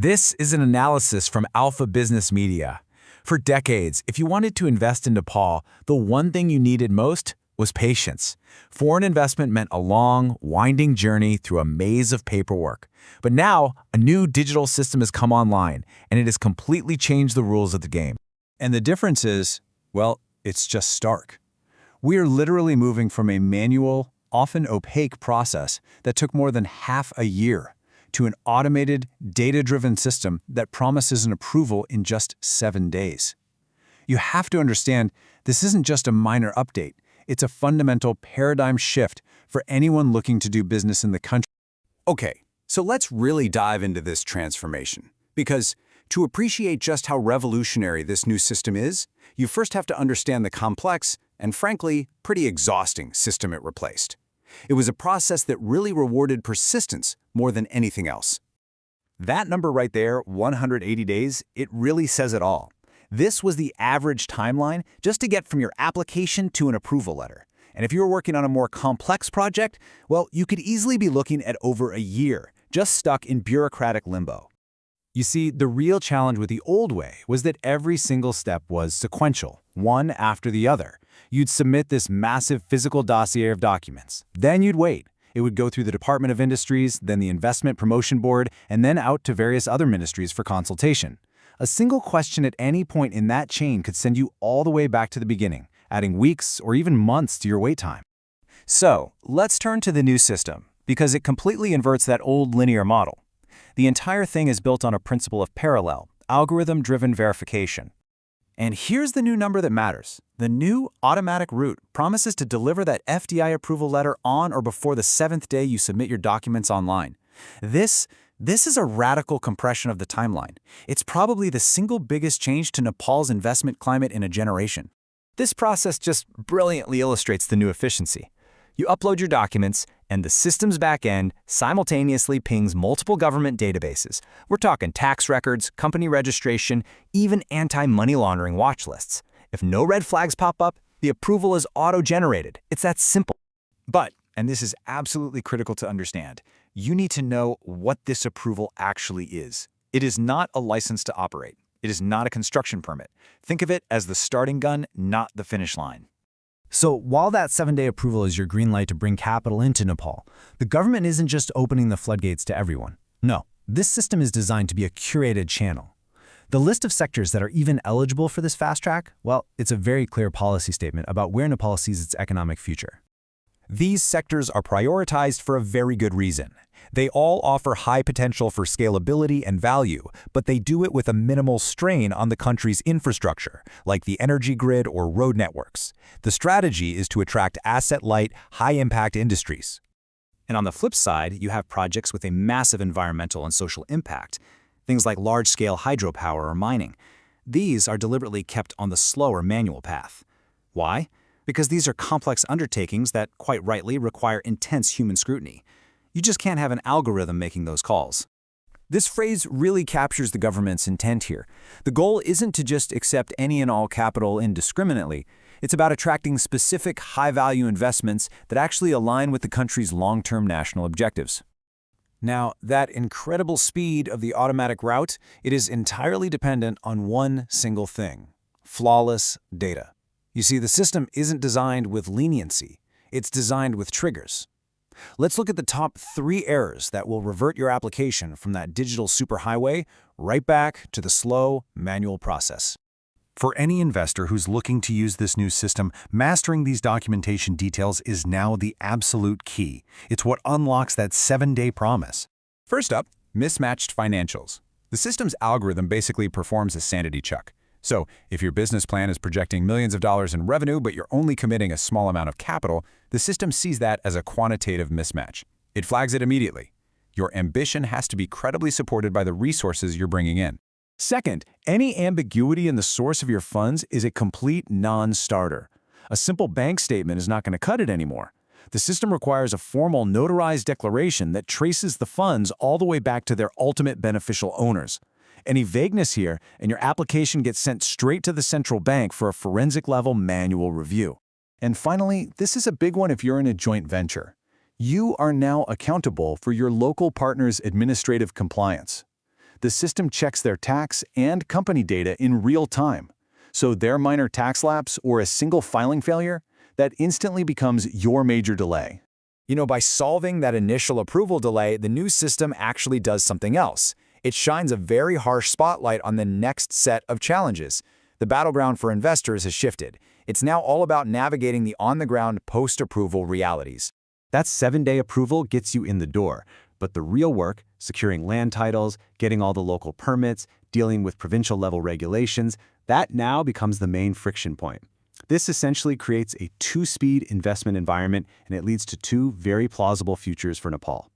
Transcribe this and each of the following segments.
This is an analysis from Alpha Business Media. For decades, if you wanted to invest in Nepal, the one thing you needed most was patience. Foreign investment meant a long, winding journey through a maze of paperwork. But now, a new digital system has come online, and it has completely changed the rules of the game. And the difference is, well, it's just stark. We are literally moving from a manual, often opaque process that took more than half a year to an automated, data-driven system that promises an approval in just 7 days. You have to understand, this isn't just a minor update. It's a fundamental paradigm shift for anyone looking to do business in the country. Okay, so let's really dive into this transformation. Because to appreciate just how revolutionary this new system is, you first have to understand the complex and, frankly, pretty exhausting system it replaced. It was a process that really rewarded persistence more than anything else. That number right there, 180 days, it really says it all. This was the average timeline just to get from your application to an approval letter. And if you were working on a more complex project, well, you could easily be looking at over a year, just stuck in bureaucratic limbo. You see, the real challenge with the old way was that every single step was sequential, one after the other. You'd submit this massive physical dossier of documents. Then you'd wait. It would go through the Department of Industries, then the Investment Promotion Board, and then out to various other ministries for consultation. A single question at any point in that chain could send you all the way back to the beginning, adding weeks or even months to your wait time. So, let's turn to the new system, because it completely inverts that old linear model. The entire thing is built on a principle of parallel, algorithm-driven verification. And here's the new number that matters. The new automatic route promises to deliver that FDI approval letter on or before the 7th day you submit your documents online. This is a radical compression of the timeline. It's probably the single biggest change to Nepal's investment climate in a generation. This process just brilliantly illustrates the new efficiency. You upload your documents, and the system's back-end simultaneously pings multiple government databases. We're talking tax records, company registration, even anti-money laundering watch lists. If no red flags pop up, the approval is auto-generated. It's that simple. But, and this is absolutely critical to understand, you need to know what this approval actually is. It is not a license to operate. It is not a construction permit. Think of it as the starting gun, not the finish line. So while that 7-day approval is your green light to bring capital into Nepal, the government isn't just opening the floodgates to everyone. No, this system is designed to be a curated channel. The list of sectors that are even eligible for this fast track, well, it's a very clear policy statement about where Nepal sees its economic future. These sectors are prioritized for a very good reason. They all offer high potential for scalability and value, but they do it with a minimal strain on the country's infrastructure, like the energy grid or road networks. The strategy is to attract asset-light, high-impact industries. And on the flip side, you have projects with a massive environmental and social impact, things like large-scale hydropower or mining. These are deliberately kept on the slower manual path. Why? Because these are complex undertakings that, quite rightly, require intense human scrutiny. You just can't have an algorithm making those calls. This phrase really captures the government's intent here. The goal isn't to just accept any and all capital indiscriminately. It's about attracting specific high-value investments that actually align with the country's long-term national objectives. Now, that incredible speed of the automatic route, it is entirely dependent on one single thing: flawless data. You see, the system isn't designed with leniency. It's designed with triggers. Let's look at the top 3 errors that will revert your application from that digital superhighway right back to the slow, manual process. For any investor who's looking to use this new system, mastering these documentation details is now the absolute key. It's what unlocks that 7-day promise. First up, mismatched financials. The system's algorithm basically performs a sanity check. So, if your business plan is projecting millions of dollars in revenue, but you're only committing a small amount of capital, the system sees that as a quantitative mismatch. It flags it immediately. Your ambition has to be credibly supported by the resources you're bringing in. Second, any ambiguity in the source of your funds is a complete non-starter. A simple bank statement is not going to cut it anymore. The system requires a formal notarized declaration that traces the funds all the way back to their ultimate beneficial owners. Any vagueness here, and your application gets sent straight to the central bank for a forensic-level manual review. And finally, this is a big one if you're in a joint venture. You are now accountable for your local partner's administrative compliance. The system checks their tax and company data in real time. So their minor tax lapse or a single filing failure, that instantly becomes your major delay. By solving that initial approval delay, the new system actually does something else. It shines a very harsh spotlight on the next set of challenges. The battleground for investors has shifted. It's now all about navigating the on-the-ground post-approval realities. That 7-day approval gets you in the door, but the real work, securing land titles, getting all the local permits, dealing with provincial-level regulations, that now becomes the main friction point. This essentially creates a two-speed investment environment, and it leads to two very plausible futures for Nepal.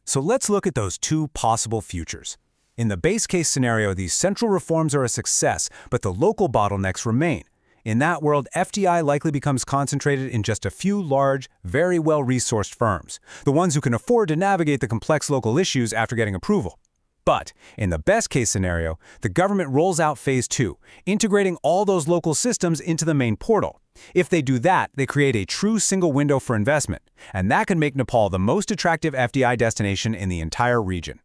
So let's look at those two possible futures. In the base case scenario, these central reforms are a success, but the local bottlenecks remain. In that world, FDI likely becomes concentrated in just a few large, very well-resourced firms, the ones who can afford to navigate the complex local issues after getting approval. But in the best-case scenario, the government rolls out Phase 2, integrating all those local systems into the main portal. If they do that, they create a true single window for investment, and that can make Nepal the most attractive FDI destination in the entire region.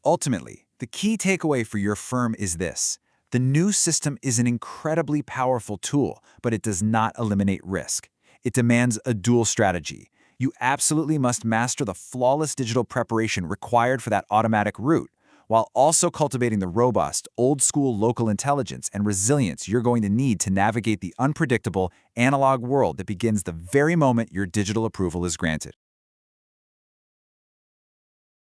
Ultimately, the key takeaway for your firm is this. The new system is an incredibly powerful tool, but it does not eliminate risk. It demands a dual strategy. You absolutely must master the flawless digital preparation required for that automatic route, while also cultivating the robust, old-school local intelligence and resilience you're going to need to navigate the unpredictable, analog world that begins the very moment your digital approval is granted.